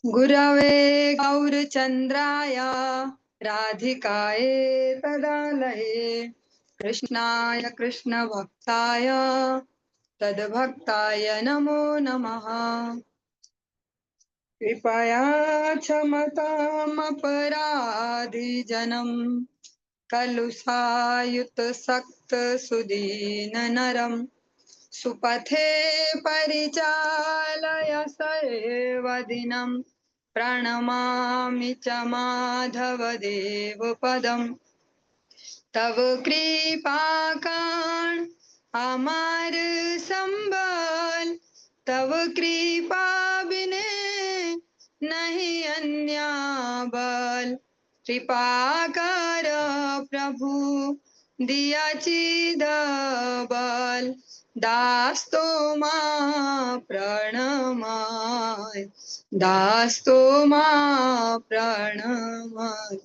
गुरवे गौरचन्द्राय राधिकाय तदालये कृष्णाय कृष्णभक्ताय तद्भक्ताय नमो नमः। कृपया क्षमतामपराधिजनम् कलुषायुतसक्तसुदीननरम् सुपथे परिचालय सर्वदिनं प्रणमामि च माधवदेवपदम् तव कृपाकाण अमर संबल तव कृपा बिने नहीं अन्य बल कृपा कर प्रभु दिया चिद बल दास तो मां प्रणमाय दास तो मां प्रणमाय।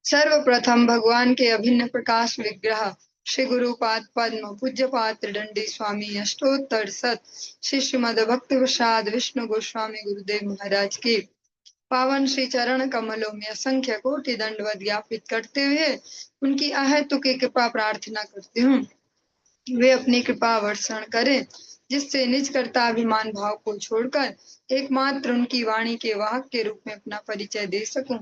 सर्वप्रथम भगवान के अभिन्न प्रकाश विग्रह श्री गुरुपाद पद्म पूज्य पात्र दंडी स्वामी अष्टोत्तर सत श्री श्रीमद भक्ति प्रसाद विष्णु गोस्वामी गुरुदेव महाराज की पावन श्री चरण कमलों में असंख्य कोटि दंडवत ज्ञापित करते हुए उनकी अहेतुकी कृपा प्रार्थना करती हूँ वे अपनी कृपा वर्षण करें जिससे निज कर्ताभिमान भाव को छोड़कर एकमात्र उनकी वाणी के वाहक के रूप में अपना परिचय दे सकूं।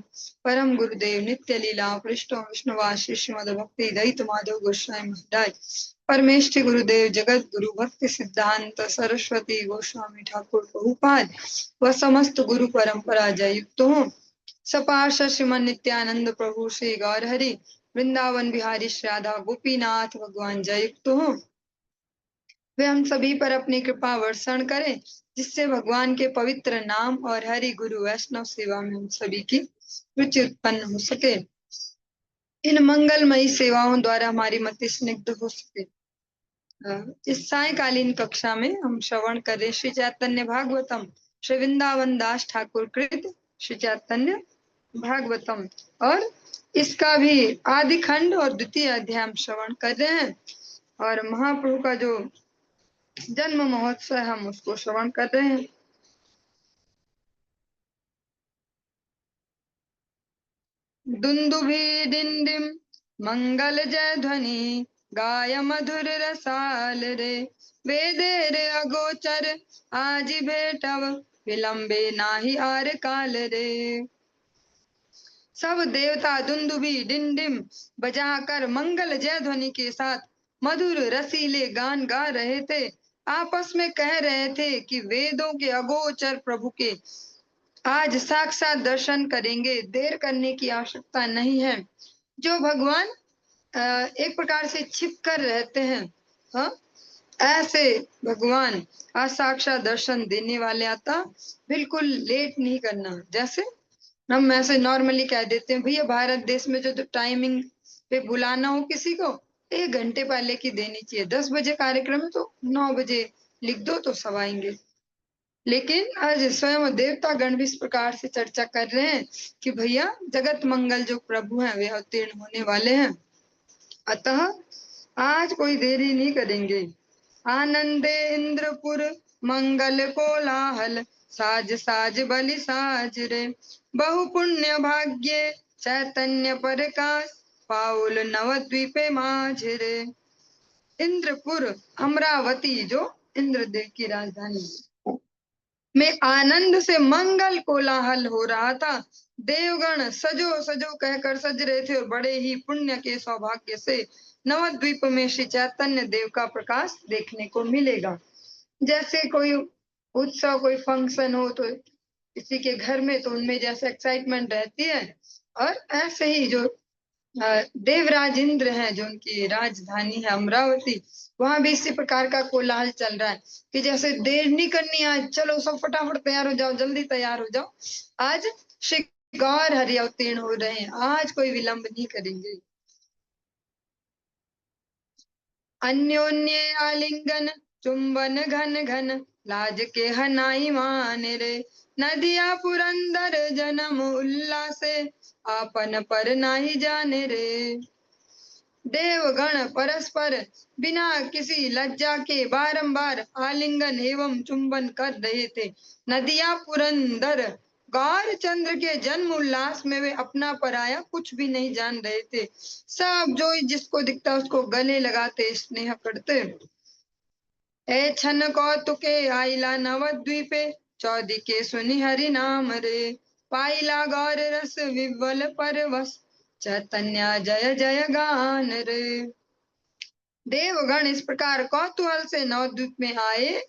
परम गुरुदेव नित्य लीला पृष्ठों विष्णुवास श्रीमद भक्ति दयित माधव गोस्वामी महाराज परमेष्ठि गुरुदेव जगत गुरु भक्ति सिद्धांत सरस्वती गोस्वामी ठाकुर प्रभुपाद व समस्त गुरु परंपरा जय युक्त हो। सपार्षद श्रीमन नित्यानंद प्रभु श्री गौर हरि वृंदावन बिहारी श्री राधा गोपीनाथ भगवान जय युक्त हो। वे हम सभी पर अपनी कृपा वर्षण करें जिससे भगवान के पवित्र नाम और हरि गुरु वैष्णव सेवा में हम सभी की रुचि उत्पन्न हो सके। इन मंगलमयी सेवाओं द्वारा हमारी मति स्निग्ध हो सके। इस सायकालीन कक्षा में हम श्रवण करें श्री चैतन्य भागवतम श्री वृंदावन दास ठाकुर कृत श्री चैतन्य भागवतम और इसका भी आदि खंड और द्वितीय अध्याय हम श्रवण कर रहे हैं और महाप्रभु का जो जन्म महोत्सव हम उसको श्रवण कर रहे हैं। दुंदुभि डिंडिम मंगल जय ध्वनि गाय मधुर रसाल रे वेदे रे अगोचर आज भेटव विलंबे नाही आर काल रे। सब देवता दुंदुभि डिंडिम बजाकर मंगल जय ध्वनि के साथ मधुर रसीले गान गा रहे थे। आपस में कह रहे थे कि वेदों के अगोचर प्रभु के आज साक्षात दर्शन करेंगे, देर करने की आवश्यकता नहीं है। जो भगवान एक प्रकार से छिप कर रहते हैं, हाँ, ऐसे भगवान आज साक्षात दर्शन देने वाले आता बिल्कुल लेट नहीं करना। जैसे हम ऐसे नॉर्मली कह देते हैं भैया भारत देश में जो टाइमिंग पे बुलाना हो किसी को 1 घंटे पहले की देनी चाहिए। 10 बजे कार्यक्रम है तो 9 बजे लिख दो तो सब आएंगे। लेकिन आज स्वयं देवता गण भी इस प्रकार से चर्चा कर रहे हैं कि भैया जगत मंगल जो प्रभु हैं वे अवतीर्ण होने वाले हैं, अतः आज कोई देरी नहीं करेंगे। आनंदे इंद्रपुर मंगल कोलाहल साज साज बलि साज रे बहु पुण्य भाग्य चैतन्य प्रकाश पाउल नवद्वीपे माझ रे। इंद्रपुर अमरावती जो इंद्रदेव की राजधानी में आनंद से मंगल कोलाहल हो रहा था। देवगण सजो सजो कहकर सज रहे थे और बड़े ही पुण्य के सौभाग्य से नवद्वीप में श्री चैतन्य देव का प्रकाश देखने को मिलेगा। जैसे कोई उत्सव कोई फंक्शन हो तो किसी के घर में तो उनमें जैसे एक्साइटमेंट रहती है और ऐसे ही जो देवराज इंद्र हैं जो उनकी राजधानी है अमरावती, वहां भी इसी प्रकार का कोलाहल चल रहा है कि जैसे देर नहीं करनी, आज चलो सब फटाफट तैयार हो जाओ, जल्दी तैयार हो जाओ, आज श्री गौर हरि अवतीर्ण हो रहे हैं, आज कोई विलंब नहीं करेंगे। अन्योन्य आलिंगन चुंबन घन घन लाज के हनाई मान रे नदिया पुरंदर जन्म उल्लासे आपन पर नाही जाने रे। देवगण परस्पर बिना किसी लज्जा के बारंबार आलिंगन एवं चुंबन कर रहे थे। नदिया पुरंदर गौर चंद्र के जन्म उल्लास में वे अपना पराया कुछ भी नहीं जान रहे थे। सब जो जिसको दिखता उसको गले लगाते, स्नेह करते। ए छन कौतुके आइला नवद्वीपे, चौदी के सुनि हरि नाम रे। पाइला गौर रस विवल परवश, चैतन्य जय जय गान रे। देवगण इस प्रकार कौतूहल से नवद्वीप में आए,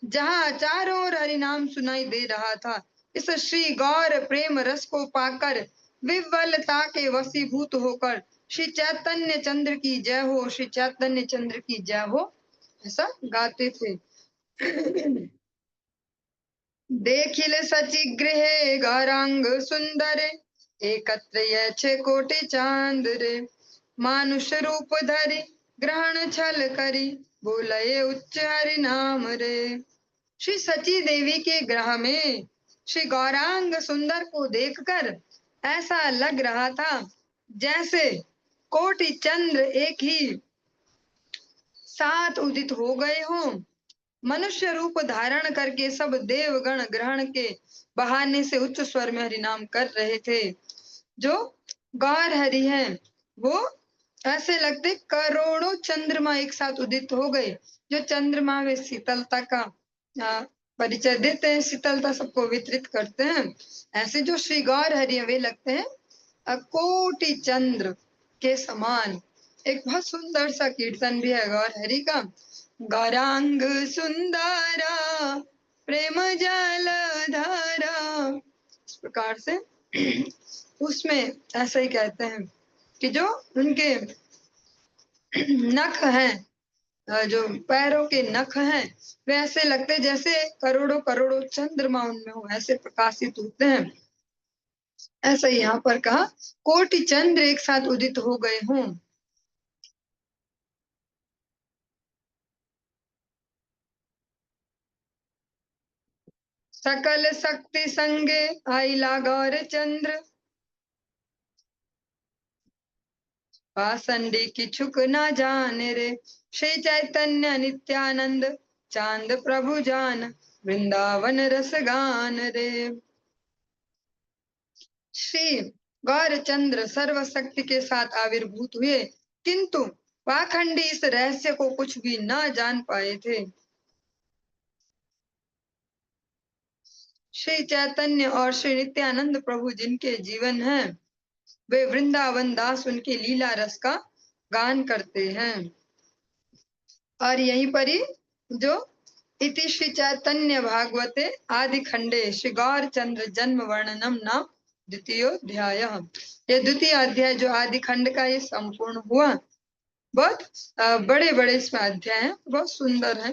जहाँ चारों ओर हरि नाम सुनाई दे रहा था। इस श्री गौर प्रेम रस को पाकर विवलता के वशीभूत होकर श्री चैतन्य चंद्र की जय हो, श्री चैतन्य चंद्र की जय हो, ऐसा गाते थे। देखिल सचि गृहे गौरांग सुंदर, एकत्र ये छे कोटि चांद रे। मानुष रूप धरि ग्रहण छल करी, बोलये उच्च हरि नाम रे। श्री सची देवी के ग्रह में श्री गौरांग सुंदर को देखकर ऐसा लग रहा था जैसे कोटि चंद्र एक ही साथ उदित हो गए हों। मनुष्य रूप धारण करके सब देवगण ग्रहण के बहाने से उच्च स्वर में हरि नाम कर रहे थे। जो गौर हरि हैं वो ऐसे लगते करोड़ों चंद्रमा एक साथ उदित हो गए। जो चंद्रमा वे शीतलता का परिचय देते हैं, शीतलता सबको वितरित करते हैं। ऐसे जो श्री गौर हरि वे लगते हैं कोटि चंद्र के समान। एक बहुत सुंदर सा कीर्तन भी है गौर हरि का। गौरांग सुंदरा प्रेम जल धारा, इस प्रकार से उसमें ऐसा ही कहते हैं कि जो उनके नख हैं, जो पैरों के नख हैं, वे ऐसे लगते जैसे करोड़ों करोड़ों चंद्रमा उनमें हो, ऐसे प्रकाशित होते हैं। ऐसा यहाँ पर कहा कोटि चंद्र एक साथ उदित हो गए हों। सकल शक्ति संगे आइला गौर चंद्र, पासंडी की छुक ना जाने रे। श्री चैतन्य नित्यानंद चांद प्रभु जान, वृंदावन रस गान रे। श्री गौरचंद्र सर्वशक्ति के साथ आविर्भूत हुए, किंतु पाखंडी इस रहस्य को कुछ भी न जान पाए थे। श्री चैतन्य और श्री नित्यानंद प्रभु जिनके जीवन हैं, वे वृंदावन दास उनके लीला रस का गान करते हैं। और यहीं पर ही जो इति श्री चैतन्य भागवते आदि खंडे श्री गौर चंद्र जन्म वर्णनम नाम द्वितीयोध्याय, ये द्वितीय अध्याय जो आदि खंड का ये संपूर्ण हुआ। बहुत बड़े बड़े इसमें अध्याय हैं, बहुत सुंदर है।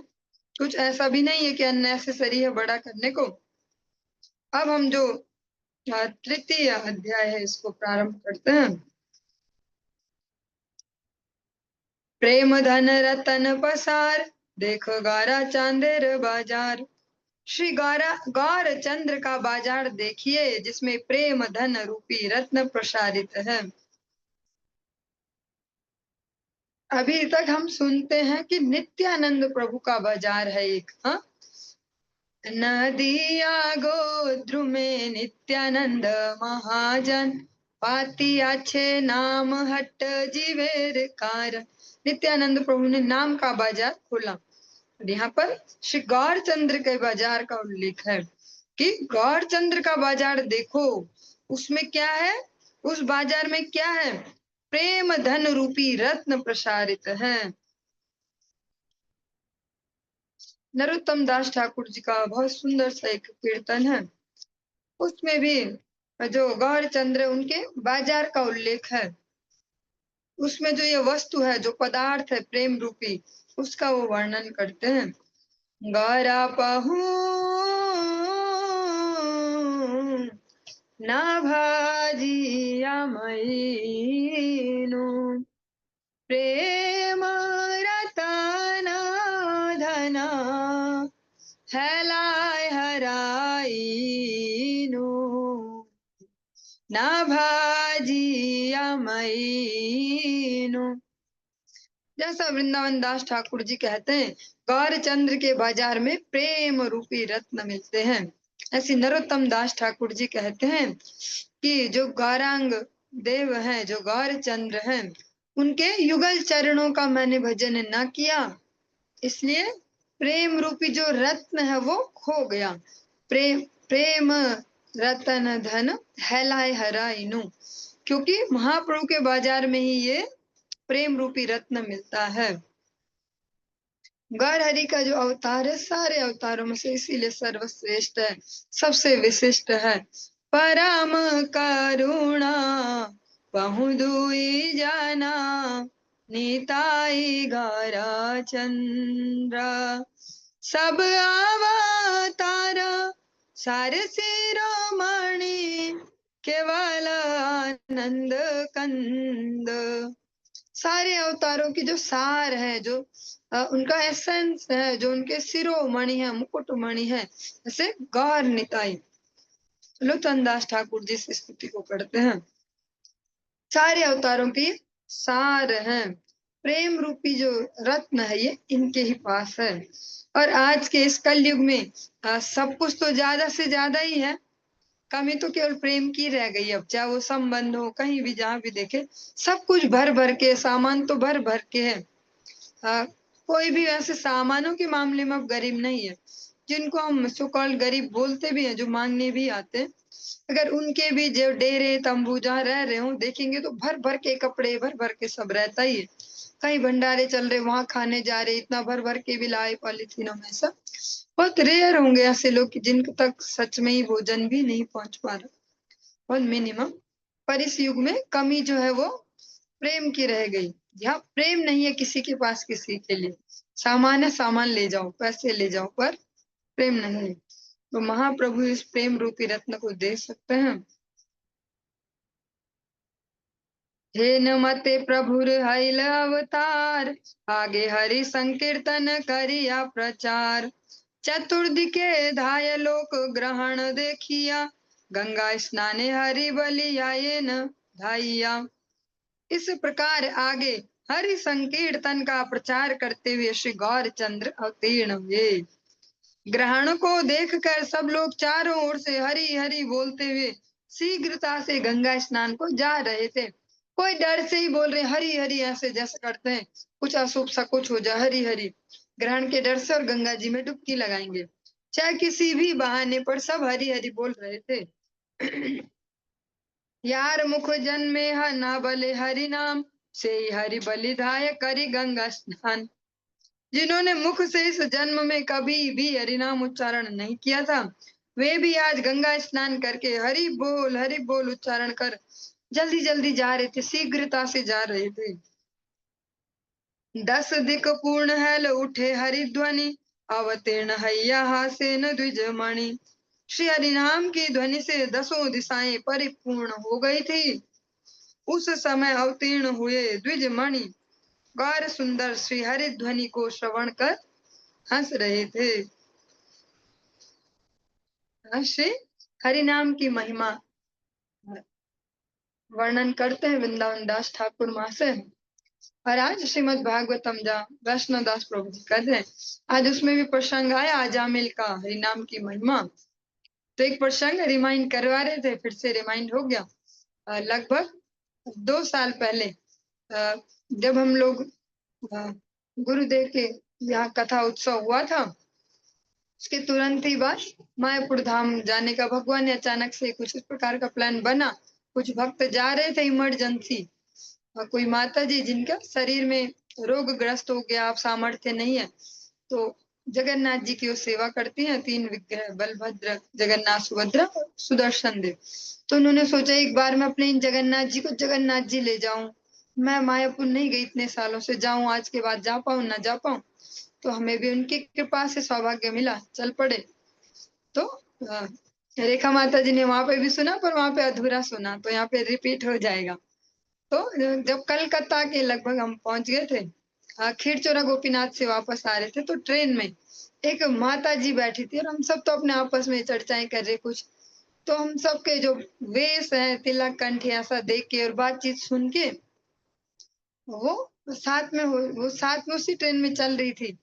कुछ ऐसा भी नहीं है कि अननेसेसरी है बड़ा करने को। अब हम जो तृतीय अध्याय है इसको प्रारंभ करते हैं। प्रेम धन रतन पसार, देखो गौरा चांदेर बाजार। श्री गौर चंद्र का बाजार देखिए, जिसमें प्रेम धन रूपी रत्न प्रसारित है। अभी तक हम सुनते हैं कि नित्यानंद प्रभु का बाजार है एक। हाँ, नदिया गोद्रु में नित्यानंद महाजन, पाती अच्छे नाम हट जीवेर कार। नित्यानंद प्रभु ने नाम का बाजार खोला। यहाँ पर श्री गौरचंद्र के बाजार का उल्लेख है कि गौरचंद्र का बाजार देखो, उसमें क्या है, उस बाजार में क्या है, प्रेम धन रूपी रत्न प्रसारित है। नरोत्तम दास ठाकुर जी का बहुत सुंदर सा एक कीर्तन है, उसमें भी जो गौरचंद्र उनके बाजार का उल्लेख है। उसमें जो ये वस्तु है, जो पदार्थ है प्रेम रूपी, उसका वो वर्णन करते हैं। गौरा पहू ना भाजिया मईनु, प्रेम रतन धना हेलाय हराईनु। ना भाजिया मईनु, जैसा वृंदावन दास ठाकुर जी कहते हैं, गौरचंद्र के बाजार में प्रेम रूपी रत्न मिलते हैं। ऐसी नरोत्तम दास ठाकुर जी कहते हैं कि जो गौरांग देव हैं, जो गौरचंद्र हैं, उनके युगल चरणों का मैंने भजन न किया, इसलिए प्रेम रूपी जो रत्न है वो खो गया। प्रेम प्रेम रतन धन हैलाए हराइनु, क्योंकि महाप्रभु के बाजार में ही ये प्रेम रूपी रत्न मिलता है। गौर हरि का जो अवतार है, सारे अवतारों में से इसीलिए सर्वश्रेष्ठ है, सबसे विशिष्ट है। परम करुणा बहु दुई जाना, निताई गौरा चंद्र। सब अवतार सार शिरोमणि, केवल आनंद कंद। सारे अवतारों की जो सार है, जो उनका एसेंस है, जो उनके शिरोमणि है, मुकुटमणि है, जैसे गौर निताई। लोचनदास ठाकुर जी इस स्तुति को पढ़ते हैं। सारे अवतारों की सार है, प्रेम रूपी जो रत्न है ये इनके ही पास है। और आज के इस कलयुग में सब कुछ तो ज्यादा से ज्यादा ही है, कमी तो केवल प्रेम की रह गई। अब चाहे वो संबंध हो, कहीं भी जहां भी देखे सब कुछ भर भर के, सामान तो भर भर के है। कोई भी ऐसे सामानों के मामले में अब गरीब नहीं है। जिनको हम सो कॉल्ड गरीब बोलते भी हैं, जो मांगने भी आते हैं, अगर उनके भी जो डेरे तंबू जहाँ रह रहे हो देखेंगे तो भर भर के कपड़े, भर भर के सब रहता ही है। कहीं भंडारे चल रहे, वहां खाने जा रहे, इतना भर भर के भी लाए पॉलिथीनों में। सब बहुत रेयर होंगे ऐसे लोग कि जिनके तक सच में ही भोजन भी नहीं पहुंच पा रहा, बहुत मिनिमम। पर इस युग में कमी जो है वो प्रेम की रह गई। यहाँ प्रेम नहीं है किसी के पास किसी के लिए। सामान है, सामान ले जाओ, पैसे ले जाओ, पर प्रेम नहीं है। तो महाप्रभु इस प्रेम रूपी रत्न को दे सकते हैं। हे नमते प्रभुर हैल अवतार, आगे हरि संकीर्तन करिया प्रचार। चतुर्दिके धाय लोक ग्रहण देखिया, गंगा स्नाने हरि बलियाये न धाइया। इस प्रकार आगे हरि संकीर्तन का प्रचार करते हुए श्री गौरचंद्र अवतीर्ण हुए। ग्रहण को देखकर सब लोग चारों ओर से हरि हरि बोलते हुए शीघ्रता से गंगा स्नान को जा रहे थे। कोई डर से ही बोल रहे हरि हरि, ऐसे जैसे करते हैं कुछ अशुभ सा कुछ हो जाए, हरि हरि, ग्रहण के डर से, और गंगा जी में डुबकी लगाएंगे। चाहे किसी भी बहाने पर सब हरि हरि बोल रहे थे। यार मुख जन्मे ह ना बले हरि नाम, से हरि बलिधाय करी गंगा स्नान। जिन्होंने मुख से इस जन्म में कभी भी हरिनाम उच्चारण नहीं किया था, वे भी आज गंगा स्नान करके हरि बोल उच्चारण कर जल्दी जल्दी जा रहे थे, शीघ्रता से जा रहे थे। 10 दिक पूर्ण हैल उठे हरिध्वनि, अवतीर्ण हैया हासेन द्विजमणि। श्री हरिनाम की ध्वनि से 10 दिशाएं परिपूर्ण हो गई थी। उस समय अवतीर्ण हुए द्विजमणि गौर सुंदर श्री हरि ध्वनि को श्रवण कर हंस रहे थे। श्री हरि नाम की महिमा वर्णन करते हैं वृंदावन दास ठाकुर महाशय। और आज श्रीमद भागवतम जहाँ वैष्णव दास प्रभु जी कहते हैं, आज उसमें भी प्रसंग आया अजामिल का हरि नाम की महिमा। तो एक प्रसंग रिमाइंड करवा रहे थे, फिर से रिमाइंड हो गया। लगभग 2 साल पहले जब हम लोग गुरुदेव के यहाँ कथा उत्सव हुआ था, उसके तुरंत ही बाद मायापुर धाम जाने का भगवान ने अचानक से कुछ इस प्रकार का प्लान बना। कुछ भक्त जा रहे थे इमरजेंसी, और कोई माता जी जिनका शरीर में रोग ग्रस्त हो गया, आप सामर्थ्य नहीं है, तो जगन्नाथ जी की वो सेवा करती हैं, 3 विग्रह बलभद्र, जगन्नाथ, सुभद्रा, सुदर्शन देव। तो उन्होंने सोचा एक बार मैं अपने इन जगन्नाथ जी को जगन्नाथ जी ले जाऊं। मैं मायापुर नहीं गई इतने सालों से, जाऊं आज के बाद, जा पाऊं ना जा पाऊं, तो हमें भी उनकी कृपा से सौभाग्य मिला, चल पड़े। तो रेखा माता जी ने वहां पे भी सुना, पर वहां पे अधूरा सुना, तो यहाँ पे रिपीट हो जाएगा। तो जब कलकत्ता के लगभग हम पहुंच गए थे, खीरचोरा गोपीनाथ से वापस आ रहे थे, तो ट्रेन में एक माता जी बैठी थी, और हम सब तो अपने आपस में चर्चाएं कर रहे कुछ। तो हम सबके जो वेश है, तिलक कंठ ऐसा देख के और बातचीत सुन के वो साथ में वो साथ में उसी ट्रेन में चल रही थी।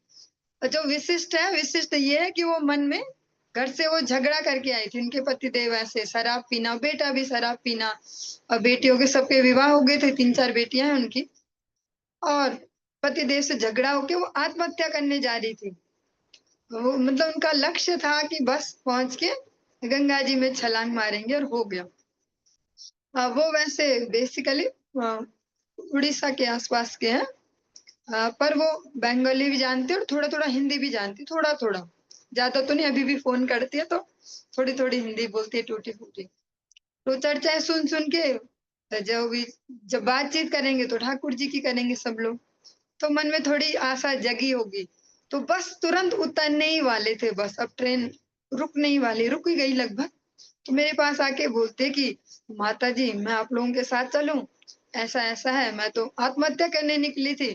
और जो विशिष्ट है, विशिष्ट ये है कि वो मन में घर से वो झगड़ा करके आई थी। उनके पतिदेव ऐसे शराब पीना, बेटा भी शराब पीना, और बेटियों के सबके विवाह हो गए थे, 3-4 बेटियां हैं उनकी। और पतिदेव से झगड़ा होके वो आत्महत्या करने जा रही थी। वो मतलब उनका लक्ष्य था कि बस पहुंच के गंगा जी में छलांग मारेंगे और हो गया। वो वैसे बेसिकली उड़ीसा के आसपास के हैं। पर वो बंगाली भी जानती है और थोड़ा-थोड़ा हिंदी भी जानती है, थोड़ा-थोड़ा। ज़्यादा तो नहीं, अभी भी फ़ोन करती है तो थोड़ी-थोड़ी हिंदी बोलती है टूटी-फूटी। तो चर्चाएँ सुन-सुन के जो भी जब बातचीत करेंगे तो ठाकुर जी की करेंगे सब लोग। तो मन में थोड़ी आशा जगी होगी। तो बस तुरंत उतरने ही वाले थे बस, अब ट्रेन रुकने ही वाली, रुक ही गई लगभग। तो मेरे पास आके बोलते कि माताजी मैं आप लोगों के साथ चलूँ? ऐसा-ऐसा है, मैं तो आत्महत्या करने निकली थी।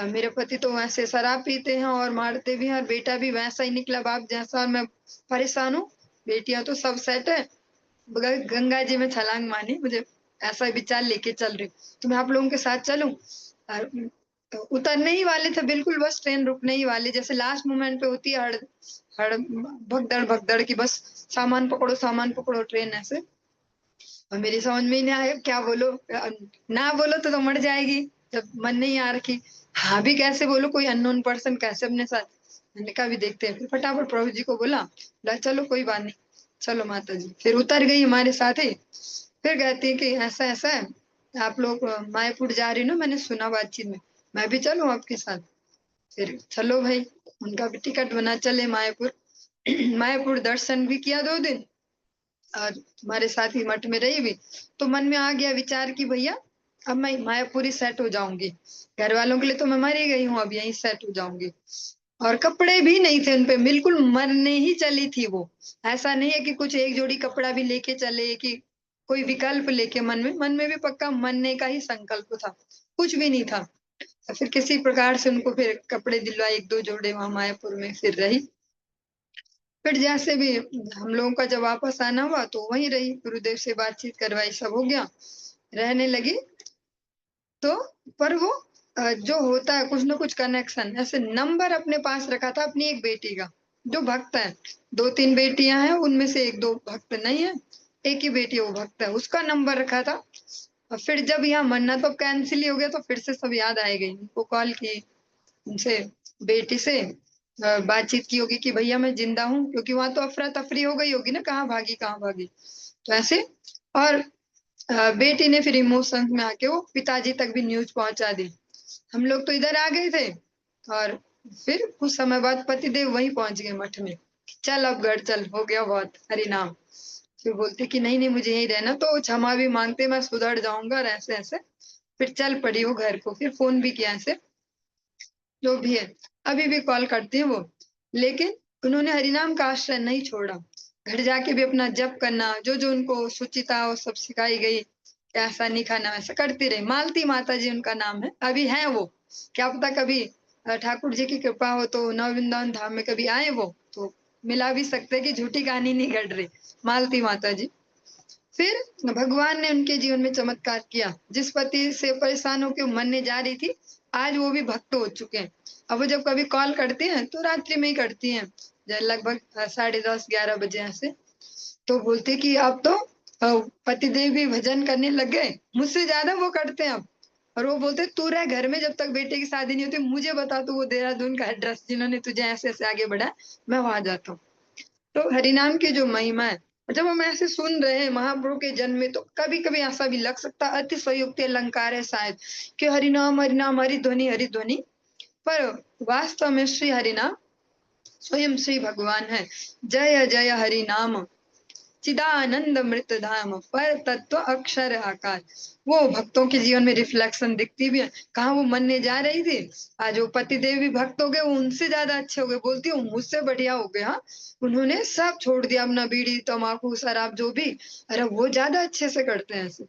मेरे पति तो वैसे शराब पीते हैं और मारते भी हैं और बेटा भी वैसा ही निकला बाप जैसा और मैं परेशान हूँ। बेटियाँ तो सब सेट है। गंगा जी में छलांग मारनी मुझे ऐसा विचार लेके चल रही हूँ। तो मैं आप लोगों के साथ चलूँ? तो उतरने ही वाले थे बिल्कुल बस ट्रेन रुकने ही वाली जैसे लास्ट मोमेंट पे होती है हड़ हड़ भगदड़ की बस सामान पकड़ो ट्रेन ऐसे। और मेरी समझ में ही नहीं आया क्या बोलो ना बोलो तो मर जाएगी जब मन नहीं आ रखी। हाँ भी कैसे बोलो कोई अननोन पर्सन कैसे अपने साथ। मैंने कहा अभी देखते हैं फिर फटाफट प्रभु जी को बोला चलो कोई बात नहीं चलो माता जी फिर उतर गई हमारे साथ ही। फिर कहती है कि ऐसा ऐसा है आप लोग मायापुर जा रही हो ना मैंने सुना बातचीत में मैं भी चलूं आपके साथ। फिर चलो भाई उनका भी टिकट बना चले मायापुर। मायापुर दर्शन भी किया 2 दिन और तुम्हारे साथ ही मठ में रही भी। तो मन में आ गया विचार कि भैया अब मैं मायापुरी सेट हो जाऊंगी। घर वालों के लिए तो मैं मर ही गई हूँ अब यहीं सेट हो जाऊंगी। और कपड़े भी नहीं थे उनपे बिल्कुल मरने ही चली थी वो। ऐसा नहीं है कि कुछ एक जोड़ी कपड़ा भी लेके चले कि कोई विकल्प लेके मन में भी पक्का मरने का ही संकल्प था। कुछ भी नहीं था। तो फिर किसी प्रकार से उनको फिर कपड़े दिलवाए 1-2 जोड़े वहां मायापुर में फिर रही। फिर जैसे भी हम लोगों का जब वापस आना हुआ तो वहीं रही गुरुदेव से बातचीत करवाई सब हो गया रहने लगी। तो पर वो जो होता है कुछ ना कुछ कनेक्शन ऐसे नंबर अपने पास रखा था अपनी एक बेटी का जो भक्त है। 2-3 बेटियां हैं उनमें से 1-2 भक्त नहीं है। एक ही बेटी है वो भक्त है उसका नंबर रखा था। और फिर जब यहाँ मन्ना तो कैंसिल ही हो गया तो फिर से सब याद आए गई उनको कॉल की उनसे बेटी से बातचीत की होगी कि भैया मैं जिंदा हूँ क्योंकि वहां तो अफरा तफरी हो गई होगी ना कहाँ भागी। तो ऐसे और बेटी ने फिर इमोशंस में आके वो पिताजी तक भी न्यूज पहुंचा दी। हम लोग तो इधर आ गए थे और फिर कुछ समय बाद पतिदेव वहीं पहुंच गए मठ में। चल अब घर चल हो गया बहुत हरि नाम। फिर बोलते कि नहीं नहीं मुझे यहीं रहना तो क्षमा भी मांगते मैं सुधर जाऊंगा और ऐसे ऐसे। फिर चल पड़ी वो घर को फिर फोन भी किया ऐसे जो भी है अभी भी कॉल करती हैं वो। लेकिन उन्होंने हरिनाम का आश्रय नहीं छोड़ा। घर जाके भी अपना जप करना जो जो उनको सुचिता वो सब सिखाई गई ऐसा नहीं खाना वैसा करती रही। मालती माता जी उनका नाम है अभी है वो। क्या पता कभी ठाकुर जी की कृपा हो तो नव वृंदावन धाम में कभी आए वो तो मिला भी सकते कि झूठी कहानी नहीं घट रही। मालती माता जी फिर भगवान ने उनके जीवन में चमत्कार किया। जिस पति से परेशान होकर मरने जा रही थी आज वो भी भक्त हो चुके हैं। अब वो जब कभी कॉल करती हैं तो रात्रि में ही करती हैं लगभग 10:30-11 बजे ऐसे। तो बोलती कि अब तो पतिदेव भी भजन करने लग गए मुझसे ज्यादा वो करते हैं अब। और वो बोलते तू रह घर में जब तक बेटे की शादी नहीं होती मुझे बता तू वो देहरादून का एड्रेस जिन्होंने तुझे ऐसे ऐसे आगे बढ़ा मैं वहां जाता हूँ। तो हरिनाम की जो महिमा है जब हम ऐसे सुन रहे हैं महाप्रभु के जन्म में तो कभी कभी ऐसा भी लग सकता है अति संयुक्त अलंकार है शायद कि हरिनाम हरिनाम हरि ध्वनि। पर वास्तव में श्री हरिनाम स्वयं श्री भगवान है। जय जय हरि नाम चिदानंद मृत धाम पर तत्व अक्षर आकार। वो भक्तों के जीवन में रिफ्लेक्शन दिखती भी है। कहाँ वो मनने जा रही थी आज वो पतिदेव भी भक्त हो गए वो उनसे ज्यादा अच्छे हो गए बोलती हूँ मुझसे बढ़िया हो गए। हाँ उन्होंने सब छोड़ दिया अपना बीड़ी तम्बाकू शराब जो भी। अरे वो ज्यादा अच्छे से करते हैं ऐसे।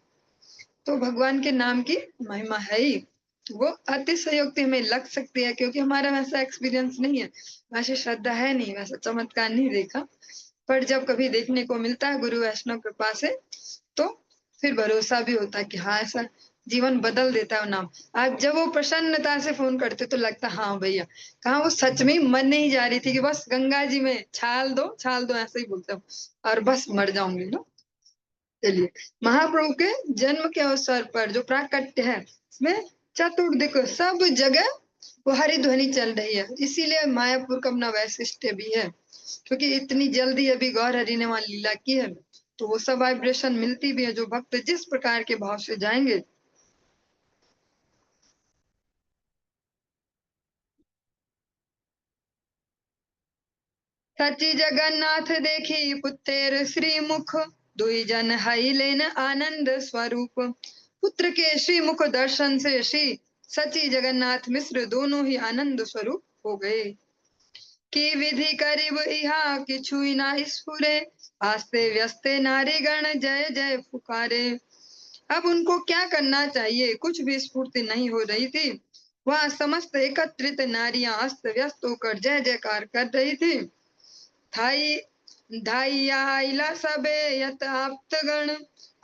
तो भगवान के नाम की महिमा है ही। वो अतिशयोक्ति हमें लग सकती है क्योंकि हमारा वैसा एक्सपीरियंस नहीं है वैसे श्रद्धा है नहीं वैसा चमत्कार नहीं देखा। पर जब कभी देखने को मिलता है गुरु वैष्णव कृपा से तो फिर भरोसा भी होता है कि हाँ ऐसा जीवन बदल देता है वो नाम। आज जब वो प्रसन्नता से फ़ोन करते तो लगता हाँ भैया, कहाँ वो सच में ही मन नहीं जा रही थी कि बस गंगा जी में छाल दो ऐसे ही बोलता हूँ और बस मर जाऊँगी ना। चलिए, महाप्रभु के जन्म के अवसर पर जो प्राकट्य है, इसमें चतुर्दिक सब जगह वो हरी ध्वनि चल रही है। इसीलिए मायापुर का अपना वैशिष्ट्य भी है, क्योंकि इतनी जल्दी अभी गौर हरि ने वहाँ लीला की है, तो वो सब वाइब्रेशन मिलती भी है जो भक्त जिस प्रकार के भाव से जाएंगे। सची जगन्नाथ देखी पुत्रेर श्रीमुख, दुई जन हई लेन आनंद स्वरूप। पुत्र के श्रीमुख दर्शन से श्री सची जगन्नाथ मिश्र दोनों ही आनंद स्वरूप हो गए। की विधि करीब इहा किछु ना स्फुरे, आस्ते व्यस्ते नारीगण जय जय पुकारे। अब उनको क्या करना चाहिए, कुछ भी स्फूर्ति नहीं हो रही थी। वह समस्त एकत्रित नारियां अस्त व्यस्त होकर जय जयकार कर रही थी। थाई धाइया आइला सबे यत आप्तगण,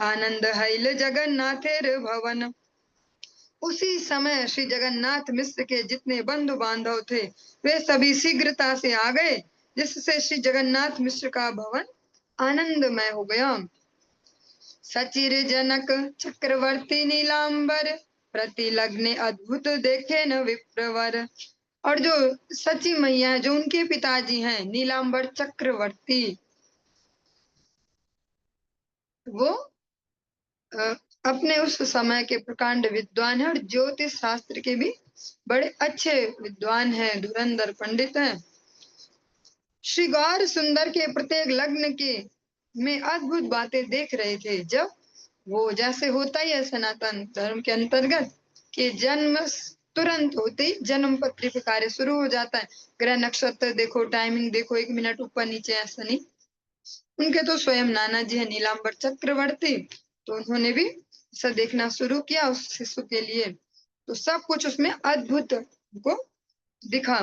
आनंद हैल जगन्नाथेर भवन। उसी समय श्री जगन्नाथ मिश्र के जितने बंधु बांधव थे वे सभी शीघ्रता से आ गए, जिससे श्री जगन्नाथ मिश्र का भवन आनंदमय हो गया। सचिर जनक चक्रवर्ती नीलांबर, प्रति लग्ने अद्भुत देखे न विप्रवर। और जो सची मैया है, जो उनके पिताजी हैं नीलांबर चक्रवर्ती, वो अ, अपने उस समय के प्रकांड विद्वान है और ज्योतिष शास्त्र के भी बड़े अच्छे विद्वान हैं, धुरंधर पंडित हैं। श्री गौर सुंदर के प्रत्येक लग्न के में अद्भुत बातें देख रहे थे। जब वो जैसे होता ही है सनातन धर्म के अंतर्गत कि जन्म तुरंत होते ही जन्म पत्री पे कार्य शुरू हो जाता है। ग्रह नक्षत्र देखो, टाइमिंग देखो, 1 मिनट ऊपर नीचे ऐसा नहीं। उनके तो स्वयं नाना जी है नीलांबर चक्रवर्ती, तो उन्होंने भी ऐसा देखना शुरू किया उस शिशु के लिए, तो सब कुछ उसमें अद्भुत को दिखा।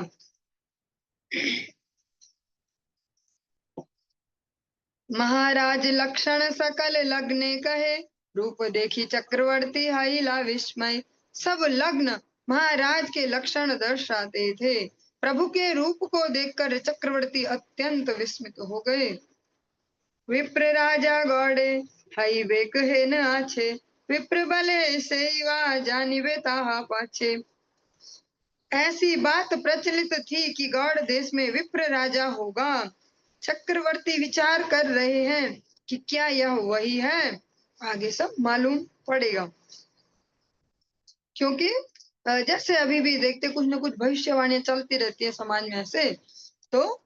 महाराज लक्षण सकल लग्ने कहे, रूप देखी चक्रवर्ती हईला विस्मय। सब लग्न महाराज के लक्षण दर्शाते थे। प्रभु के रूप को देखकर चक्रवर्ती अत्यंत विस्मित हो गए। विप्र राजा गौड़े हई वे कहे न आछे, विप्र बले सेवा जानिबे ताहा पाछे। ऐसी बात प्रचलित थी कि गौड़ देश में विप्र राजा होगा। चक्रवर्ती विचार कर रहे हैं कि क्या यह वही है, आगे सब मालूम पड़ेगा। क्योंकि जैसे अभी भी देखते कुछ न कुछ भविष्यवाणियां चलती रहती है समाज में ऐसे, तो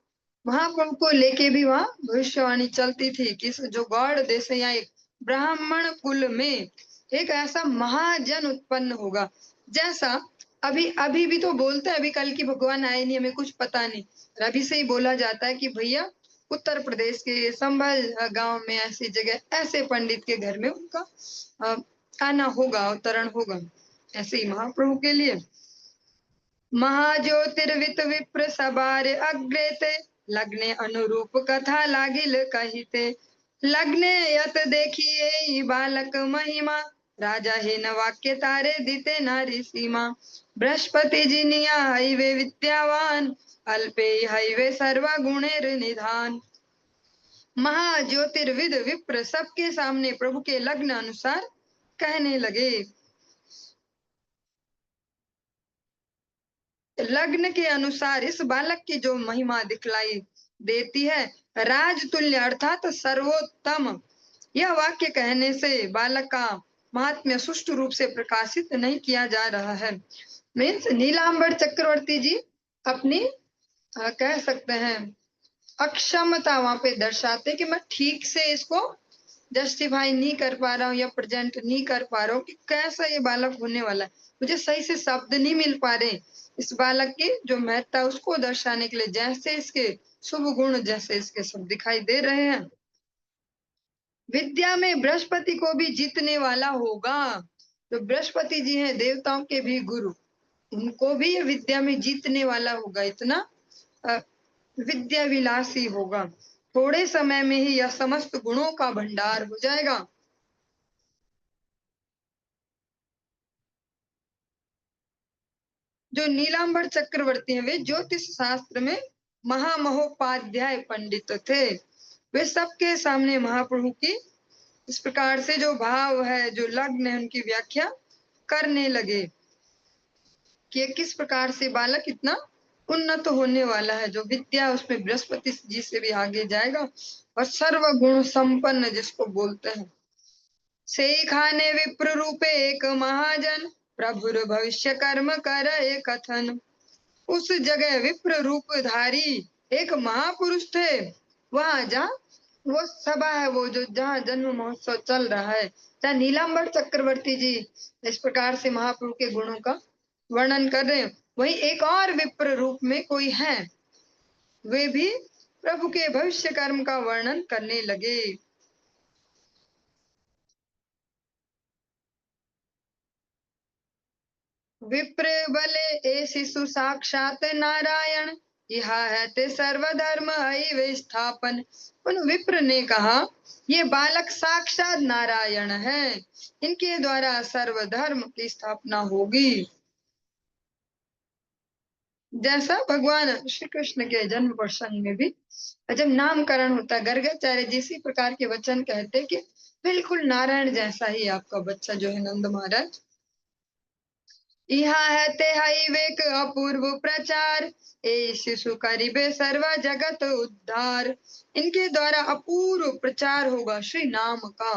महाप्रभु को लेके भी वहां भविष्यवाणी चलती थी कि जो गौड़ देश है, यहाँ एक ब्राह्मण कुल में एक ऐसा महाजन उत्पन्न होगा। जैसा अभी अभी भी तो बोलते हैं, अभी कल की भगवान आए नहीं, हमें कुछ पता नहीं, और अभी से ही बोला जाता है कि भैया उत्तर प्रदेश के संभल गांव में ऐसी जगह ऐसे पंडित के घर में उनका आना होगा, अवतरण होगा। ऐसे ही महाप्रभु के लिए महाज्योतिर्वित विप्र सबारे अग्रेते, लग्ने अनुरूप कथा लागिल कहिते। लग्ने यत देखिए बालक महिमा, राजा हे न वाक्य तारे दिते नारी सीमा। बृहस्पति जिनिया हईवे विद्यावान, अल्पे हईवे सर्व गुणेर निधान। महाज्योतिर्विद विप्र सबके सामने प्रभु के लग्न अनुसार कहने लगे। लग्न के अनुसार इस बालक की जो महिमा दिखलाई देती है, राजतुल्य अर्थात सर्वोत्तम। यह वाक्य कहने से बालक का महात्म्य सुष्टु रूप से प्रकाशित नहीं किया जा रहा है। मीन्स नीलांबर चक्रवर्ती जी अपनी कह सकते हैं अक्षमता वहां पे दर्शाते कि मैं ठीक से इसको जस्टिफाई नहीं कर पा रहा हूँ या प्रेजेंट नहीं कर पा रहा हूँ कि कैसा ये बालक होने वाला है। मुझे सही से शब्द नहीं मिल पा रहे इस बालक की जो महत्ता उसको दर्शाने के लिए, जैसे इसके शुभ गुण जैसे इसके सब दिखाई दे रहे हैं। विद्या में बृहस्पति को भी जीतने वाला होगा। जो बृहस्पति जी हैं देवताओं के भी गुरु, उनको भी ये विद्या में जीतने वाला होगा। इतना विद्या विलासी होगा। थोड़े समय में ही यह समस्त गुणों का भंडार हो जाएगा। जो नीलांबर चक्रवर्ती हैं, वे ज्योतिष शास्त्र में महामहोपाध्याय पंडित थे। वे सबके सामने महाप्रभु की इस प्रकार से जो भाव है, जो लग्न है, उनकी व्याख्या करने लगे कि किस प्रकार से बालक इतना उन्नत होने वाला है, जो विद्या उसमें बृहस्पति जी से भी आगे जाएगा और सर्वगुण संपन्न जिसको बोलते हैं। से खाने विप्र रूपे एक महाजन, प्रभुर भविष्य कर्म करे कथन। उस जगह विप्र रूपधारी एक महापुरुष थे। वहां जहाँ वो सभा है, वो जो जहाँ जन्म महोत्सव चल रहा है, जहाँ नीलांबर चक्रवर्ती जी इस प्रकार से महाप्रभु के गुणों का वर्णन कर रहे हैं, वही एक और विप्र रूप में कोई है, वे भी प्रभु के भविष्य कर्म का वर्णन करने लगे। विप्र बले ए शिशु साक्षात नारायण, यह है ते सर्वधर्म है स्थापन। उन विप्र ने कहा, ये बालक साक्षात नारायण है, इनके द्वारा सर्वधर्म की स्थापना होगी। जैसा भगवान श्री कृष्ण के जन्म प्रसंग में भी जब नामकरण होता है, गर्गाचार्य जी इसी प्रकार के वचन कहते कि बिल्कुल नारायण जैसा ही आपका बच्चा जो है नंद महाराज। यहाँ है ते हई वेक अपूर्व प्रचार, ए शिशु करिबे सर्व जगत उद्धार। इनके द्वारा अपूर्व प्रचार होगा श्री नाम का,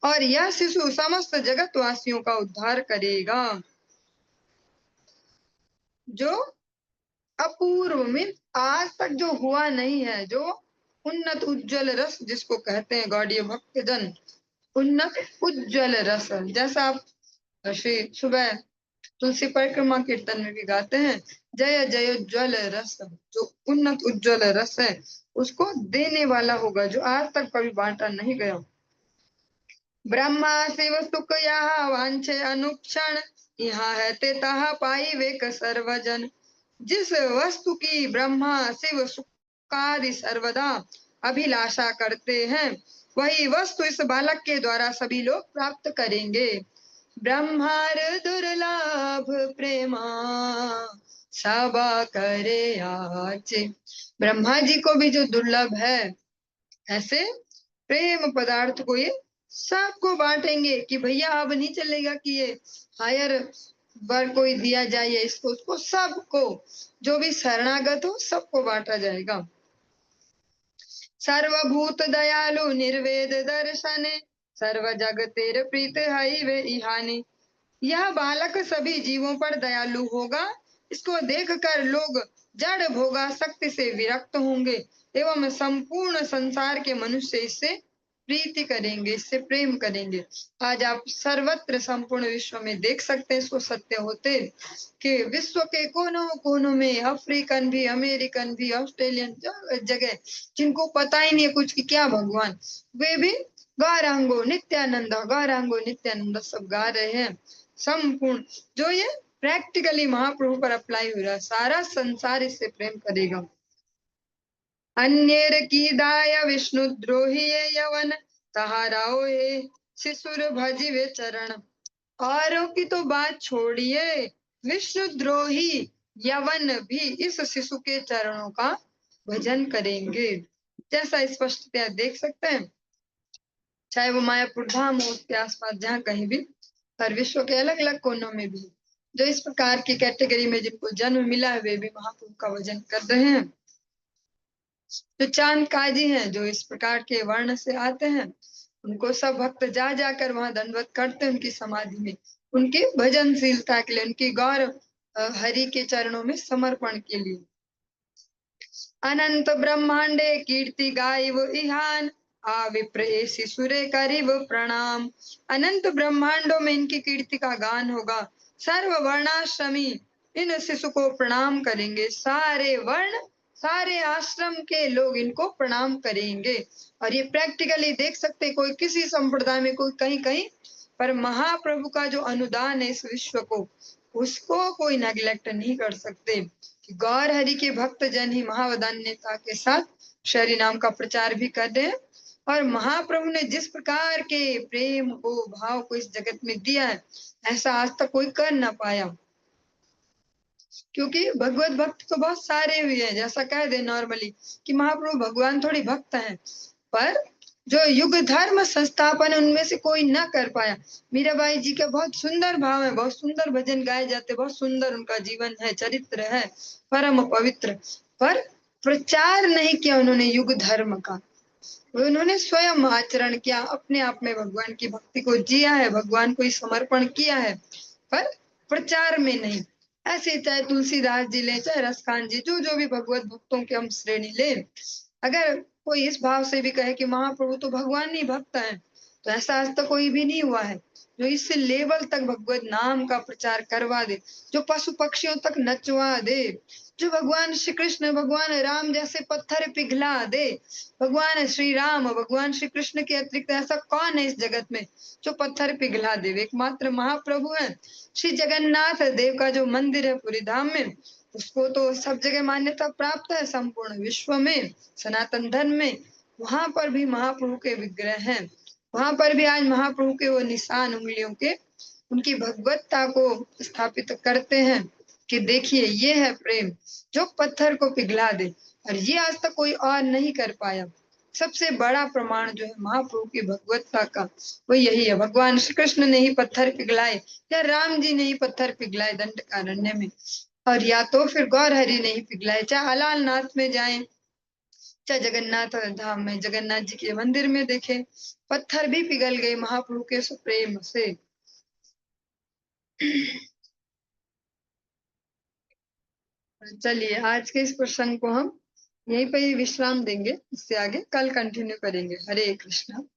और यह शिशु समस्त जगत वासियों का उद्धार करेगा। जो अपूर्व में आज तक जो हुआ नहीं है, जो उन्नत उज्जवल रस जिसको कहते हैं गौड़ीय भक्तजन, उन्नत उज्जवल रस, जैसा आप श्री सुबह तुलसी परिक्रमा कीर्तन में भी गाते हैं, जय जय उज्जवल रस, जो उन्नत उज्जवल रस है उसको देने वाला होगा, जो आज तक कभी बांटा नहीं गया। ब्रह्मा शिव सुख यहाँ वांछे अनुक्षण, यहाँ है ते तहा पाई वेक सर्वजन। जिस वस्तु की ब्रह्मा शिव सुखादि सर्वदा अभिलाषा करते हैं, वही वस्तु इस बालक के द्वारा सभी लोग प्राप्त करेंगे। ब्रह्मार दुर्लभ प्रेमा, सबा करे आचे। ब्रह्मा जी को भी जो दुर्लभ है, ऐसे प्रेम पदार्थ को ये सबको बांटेंगे कि भैया अब नहीं चलेगा कि ये हायर वर कोई दिया जाए इसको उसको, सबको जो भी शरणागत हो सबको बांटा जाएगा। सर्वभूत दयालु निर्वेद दर्शने, सर्व जग तेर प्रीत हई वे इहानी। यह बालक सभी जीवों पर दयालु होगा, इसको देखकर लोग जड़ भोगा शक्ति से विरक्त होंगे एवं संपूर्ण संसार के मनुष्य इससे प्रीति करेंगे, इससे प्रेम करेंगे। आज आप सर्वत्र संपूर्ण विश्व में देख सकते हैं इसको सत्य होते कि विश्व के कोनों कोनों में अफ्रीकन भी, अमेरिकन भी, ऑस्ट्रेलियन जगह जिनको पता ही नहीं है कुछ कि क्या भगवान, वे भी गौरांगो नित्यानंद गौरांगो नित्यानंद सब गा रहे हैं। संपूर्ण जो ये प्रैक्टिकली महाप्रभु पर अप्लाई हो रहा है, सारा संसार इससे प्रेम करेगा। अन्येर की दाया विष्णु द्रोही यवन, तहाराओ ये शिशुर भजिवे चरण। औरों की तो बात छोड़िए, विष्णु द्रोही यवन भी इस शिशु के चरणों का भजन करेंगे। जैसा स्पष्टतया देख सकते हैं, चाहे वो मायापुर धाम हो, उसके आसपास जहाँ कहीं भी, हर विश्व के अलग अलग कोनों में भी जो इस प्रकार की कैटेगरी में जिनको जन्म मिला है, वे भी महाप्रभु का भजन कर रहे हैं। जो चांद काजी हैं, जो इस प्रकार के वर्ण से आते हैं, उनको सब भक्त जा जाकर वहां दंडवत करते हैं उनकी समाधि में, उनकी भजनशीलता के लिए, उनकी गौर हरि के चरणों में समर्पण के लिए। अनंत ब्रह्मांडे कीर्ति गायव इहान, आ विप्र शिशुरे करीब प्रणाम। अनंत ब्रह्मांडों में इनकी कीर्ति का गान होगा, सर्व वर्णाश्रमी इन शिशु को प्रणाम करेंगे, सारे वर्ण सारे आश्रम के लोग इनको प्रणाम करेंगे। और ये प्रैक्टिकली देख सकते, कोई किसी संप्रदाय में, कोई कहीं कहीं, पर महाप्रभु का जो अनुदान है इस विश्व को, उसको कोई नेग्लेक्ट नहीं कर सकते। गौर हरि के भक्त जन ही महावदान्यता के साथ शरी नाम का प्रचार भी कर रहे हैं, और महाप्रभु ने जिस प्रकार के प्रेम को भाव को इस जगत में दिया है, ऐसा आज तक कोई कर ना पाया। क्योंकि भगवत भक्त तो बहुत सारे भी हैं, जैसा कह दे नॉर्मली कि महाप्रभु भगवान थोड़ी भक्त हैं, पर जो युग धर्म संस्थापन उनमें से कोई ना कर पाया। मीराबाई जी का बहुत सुंदर भाव है, बहुत सुंदर भजन गाए जाते, बहुत सुंदर उनका जीवन है, चरित्र है, परम पवित्र, पर प्रचार नहीं किया उन्होंने युग धर्म का। उन्होंने स्वयं आचरण किया, अपने आप में भगवान की भक्ति को जिया है, भगवान को ही समर्पण किया है, पर प्रचार में नहीं। ऐसे चाहे तुलसीदास जी ले, चाहे रसखान जी, जो जो भी भगवत भक्तों की हम श्रेणी ले, अगर कोई इस भाव से भी कहे कि महाप्रभु तो भगवान ही भक्त है, तो ऐसा आज तक कोई भी नहीं हुआ है जो इस लेवल तक भगवत नाम का प्रचार करवा दे, जो पशु पक्षियों तक नचवा दे, जो भगवान श्री कृष्ण, भगवान राम जैसे पत्थर पिघला दे। भगवान श्री राम, भगवान श्री कृष्ण के अतिरिक्त ऐसा कौन है इस जगत में जो पत्थर पिघला दे? एकमात्र महाप्रभु है। श्री जगन्नाथ देव का जो मंदिर है पूरी धाम में, उसको तो सब जगह मान्यता प्राप्त है, संपूर्ण विश्व में, सनातन धर्म में। वहां पर भी महाप्रभु के विग्रह हैं, वहां पर भी आज महाप्रभु के वो निशान उंगलियों के उनकी भगवत्ता को स्थापित करते हैं कि देखिए ये है प्रेम जो पत्थर को पिघला दे, और ये आज तक कोई और नहीं कर पाया। सबसे बड़ा प्रमाण जो है महाप्रभु की भगवत्ता का, वो यही है। भगवान श्री कृष्ण ने ही पत्थर पिघलाए, या राम जी ने ही पत्थर पिघलाए दंडकारण्य में, और या तो फिर गौर हरि ने ही पिघलाए। चाहे अलाल नाथ में जाएं, चाहे जगन्नाथ धाम में जगन्नाथ जी के मंदिर में देखें, पत्थर भी पिघल गए महाप्रभु के प्रेम से। चलिए आज के इस प्रसंग को हम यहीं पर ही विश्राम देंगे, इससे आगे कल कंटिन्यू करेंगे। हरे कृष्णा।